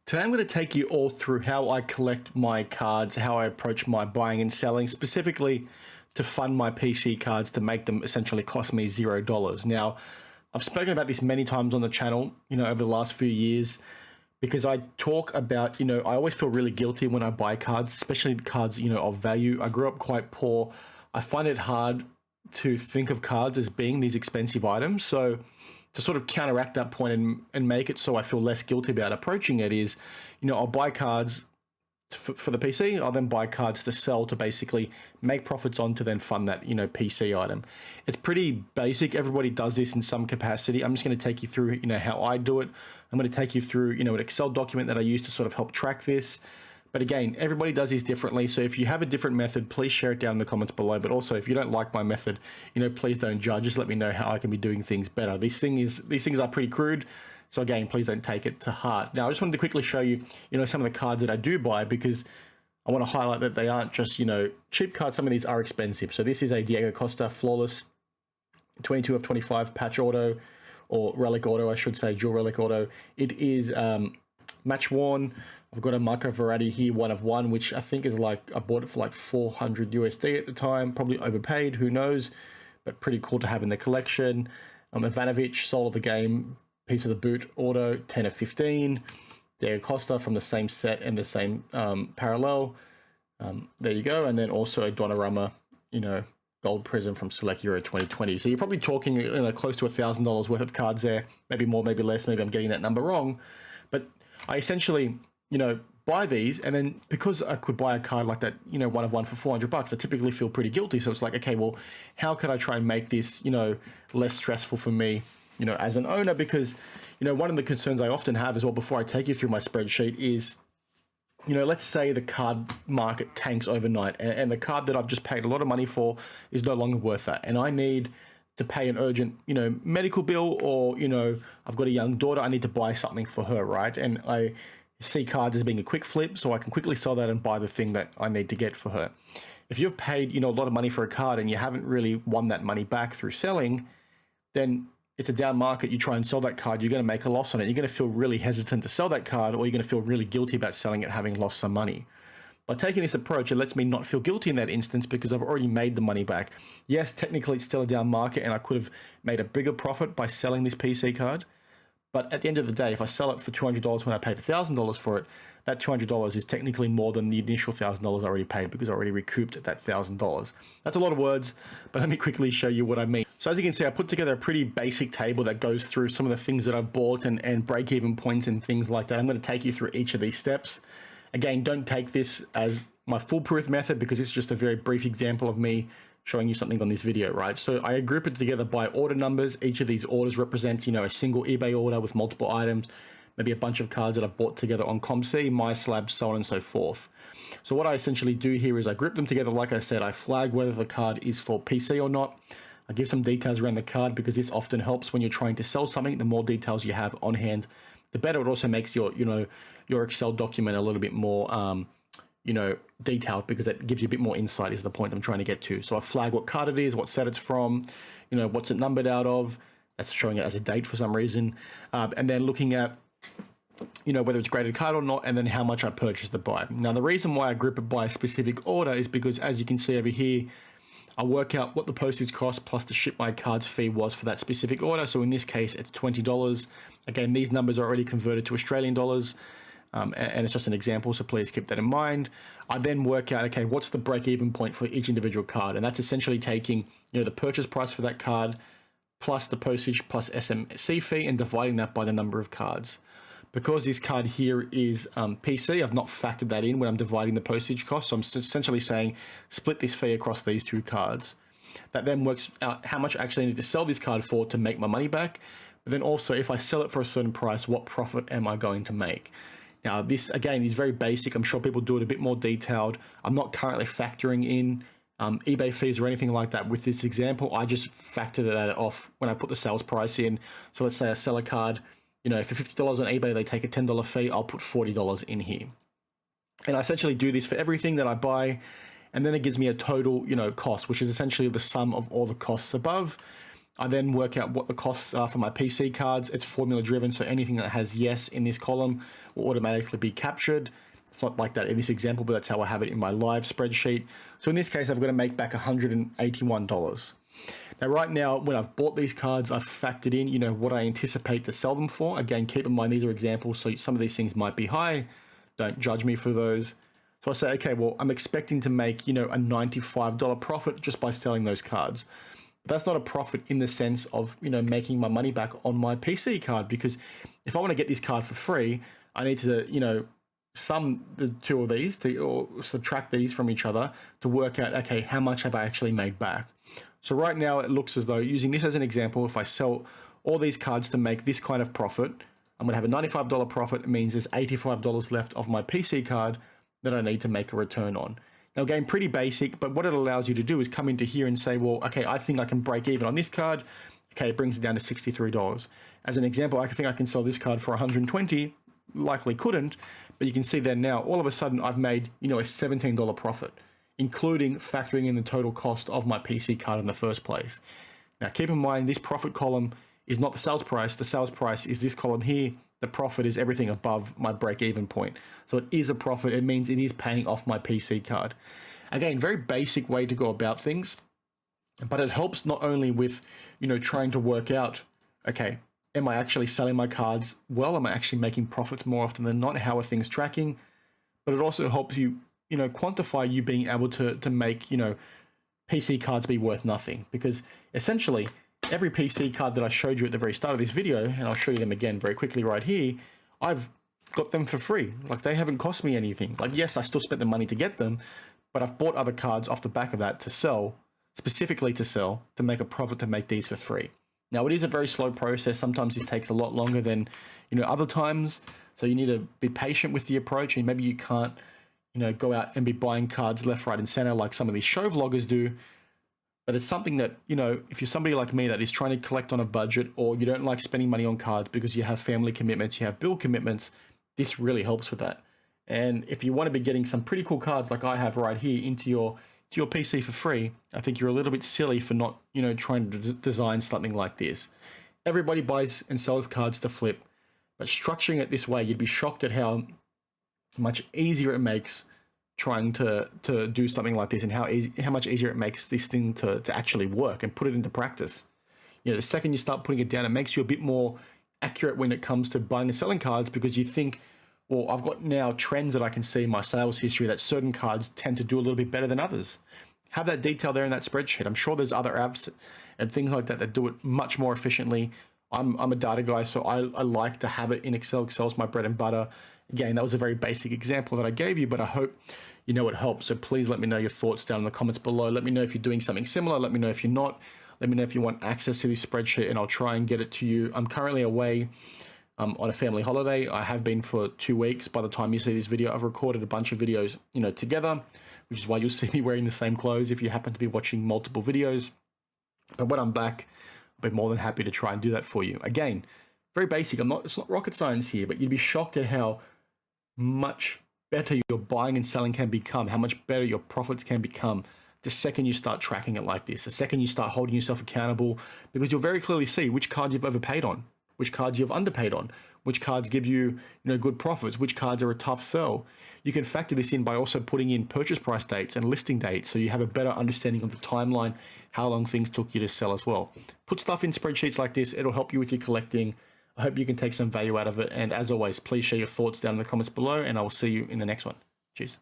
Today I'm going to take you all through how I collect my cards, how I approach my buying and selling, specifically to fund my PC cards to make them essentially cost me $0. Now, I've spoken about this many times on the channel, over the last few years, because I talk about, I always feel really guilty when I buy cards, especially cards, of value. I grew up quite poor. I find it hard to think of cards as being these expensive items. So to sort of counteract that point and make it so I feel less guilty about approaching it is, I'll buy cards for the PC. I'll then buy cards to sell to basically make profits on to then fund that, PC item. It's pretty basic. Everybody does this in some capacity. I'm just going to take you through, how I do it. I'm going to take you through, an Excel document that I use to sort of help track this. But again, everybody does this differently. So if you have a different method, please share it down in the comments below. But also, if you don't like my method, please don't judge. Just let me know how I can be doing things better. These things are pretty crude. So again, please don't take it to heart. Now, I just wanted to quickly show you, some of the cards that I do buy, because I want to highlight that they aren't just, cheap cards. Some of these are expensive. So this is a Diego Costa Flawless 22 of 25 patch auto, or relic auto, I should say, dual relic auto. It is match worn. I've got a Marco Verratti here, 1 of 1, which I think is I bought it for like 400 USD at the time, probably overpaid, who knows, but pretty cool to have in the collection. Ivanovic, soul of the game, piece of the boot auto, 10 of 15. Diego Costa from the same set and the same parallel. There you go. And then also a Donnarumma, gold prism from Select Euro 2020. So you're probably talking close to $1,000 worth of cards there, maybe more, maybe less, maybe I'm getting that number wrong. But I essentially, buy these, and then because I could buy a card like that, 1 of 1 for $400, I typically feel pretty guilty. So it's like, okay, well, how could I try and make this, less stressful for me, as an owner? Because, one of the concerns I often have as well, before I take you through my spreadsheet, is, let's say the card market tanks overnight, and the card that I've just paid a lot of money for is no longer worth that, and I need to pay an urgent, medical bill, or, I've got a young daughter, I need to buy something for her, right? And I see cards as being a quick flip, so I can quickly sell that and buy the thing that I need to get for her. If you've paid, a lot of money for a card and you haven't really won that money back through selling, then it's a down market. You try and sell that card, you're going to make a loss on it. You're going to feel really hesitant to sell that card, or you're going to feel really guilty about selling it, having lost some money. By taking this approach, it lets me not feel guilty in that instance because I've already made the money back. Yes, technically it's still a down market and I could have made a bigger profit by selling this PC card. But at the end of the day, if I sell it for $200 when I paid $1,000 for it, that $200 is technically more than the initial $1,000 I already paid, because I already recouped that $1,000. That's a lot of words, but let me quickly show you what I mean. So as you can see, I put together a pretty basic table that goes through some of the things that I've bought and break-even points and things like that. I'm going to take you through each of these steps. Again, don't take this as my foolproof method, because it's just a very brief example of me showing you something on this video, right? So I group it together by order numbers. Each of these orders represents, a single eBay order with multiple items, maybe a bunch of cards that I've bought together on ComC, MySlab, so on and so forth. So what I essentially do here is I group them together. Like I said, I flag whether the card is for PC or not. I give some details around the card, because this often helps when you're trying to sell something. The more details you have on hand, the better. It also makes your, your Excel document a little bit more, detailed, because that gives you a bit more insight, is the point I'm trying to get to. So I flag what card it is, what set it's from, what's it numbered out of. That's showing it as a date for some reason. And then looking at, whether it's graded card or not, and then how much I purchased the buy. Now, the reason why I group it by a specific order is because, as you can see over here, I work out what the postage cost plus the ship my cards fee was for that specific order. So in this case, it's $20. Again, these numbers are already converted to Australian dollars. And it's just an example, so please keep that in mind. I then work out, okay, what's the break-even point for each individual card? And that's essentially taking, the purchase price for that card plus the postage plus SMC fee and dividing that by the number of cards. Because this card here is PC, I've not factored that in when I'm dividing the postage cost. So I'm essentially saying split this fee across these two cards. That then works out how much I actually need to sell this card for to make my money back. But then also, if I sell it for a certain price, what profit am I going to make? Now, this, again, is very basic. I'm sure people do it a bit more detailed. I'm not currently factoring in eBay fees or anything like that with this example. I just factor that off when I put the sales price in. So let's say I sell a card, for $50 on eBay, they take a $10 fee. I'll put $40 in here. And I essentially do this for everything that I buy. And then it gives me a total, cost, which is essentially the sum of all the costs above. I then work out what the costs are for my PC cards. It's formula driven, so anything that has yes in this column will automatically be captured. It's not like that in this example, but that's how I have it in my live spreadsheet. So in this case, I've got to make back $181. Now, right now, when I've bought these cards, I've factored in, what I anticipate to sell them for. Again, keep in mind, these are examples, so some of these things might be high. Don't judge me for those. So I say, okay, well, I'm expecting to make, a $95 profit just by selling those cards. But that's not a profit in the sense of, making my money back on my PC card, because if I want to get this card for free, I need to, sum the two of these or subtract these from each other to work out, okay, how much have I actually made back? So right now it looks as though, using this as an example, if I sell all these cards to make this kind of profit, I'm going to have a $95 profit. It means there's $85 left of my PC card that I need to make a return on. Now, again, pretty basic, but what it allows you to do is come into here and say, well, okay, I think I can break even on this card. Okay, it brings it down to $63. As an example, I think I can sell this card for $120. Likely couldn't, but you can see that now all of a sudden I've made, a $17 profit, including factoring in the total cost of my PC card in the first place. Now, keep in mind, this profit column is not the sales price. The sales price is this column here. The profit is everything above my break-even point. So it is a profit. It means it is paying off my PC card. Again, very basic way to go about things, but it helps not only with, trying to work out, okay, am I actually selling my cards well? Am I actually making profits more often than not? How are things tracking? But it also helps you, quantify you being able to make, PC cards be worth nothing. Because essentially, every PC card that I showed you at the very start of this video, and I'll show you them again very quickly right here, I've got them for free. Like, they haven't cost me anything. Like, yes, I still spent the money to get them, but I've bought other cards off the back of that to sell, specifically to sell, to make a profit to make these for free. Now, it is a very slow process. Sometimes this takes a lot longer than, other times. So you need to be patient with the approach, and maybe you can't, go out and be buying cards left, right, and center like some of these show vloggers do. But it's something that, if you're somebody like me that is trying to collect on a budget, or you don't like spending money on cards because you have family commitments, you have bill commitments, this really helps with that. And if you want to be getting some pretty cool cards like I have right here into your PC for free, I think you're a little bit silly for not, trying to design something like this. Everybody buys and sells cards to flip, but structuring it this way, you'd be shocked at how much easier it makes trying to do something like this, and how much easier it makes this thing to actually work and put it into practice. The second you start putting it down, it makes you a bit more accurate when it comes to buying and selling cards, because you think, well, I've got now trends that I can see in my sales history that certain cards tend to do a little bit better than others. Have that detail there in that spreadsheet. I'm sure there's other apps and things like that that do it much more efficiently. I'm a data guy, so I like to have it in Excel. Excel's my bread and butter. Again, that was a very basic example that I gave you, but I hope it helps. So please let me know your thoughts down in the comments below. Let me know if you're doing something similar. Let me know if you're not. Let me know if you want access to this spreadsheet, and I'll try and get it to you. I'm currently away on a family holiday. I have been for 2 weeks. By the time you see this video, I've recorded a bunch of videos, together, which is why you'll see me wearing the same clothes if you happen to be watching multiple videos. But when I'm back, I'll be more than happy to try and do that for you. Again, very basic. It's not rocket science here, but you'd be shocked at how much better your buying and selling can become, how much better your profits can become the second you start tracking it like this, the second you start holding yourself accountable, because you'll very clearly see which cards you've overpaid on, which cards you've underpaid on, which cards give you, good profits, which cards are a tough sell. You can factor this in by also putting in purchase price dates and listing dates, so you have a better understanding of the timeline, how long things took you to sell as well. Put stuff in spreadsheets like this. It'll help you with your collecting. I hope you can take some value out of it. And as always, please share your thoughts down in the comments below, and I will see you in the next one. Cheers.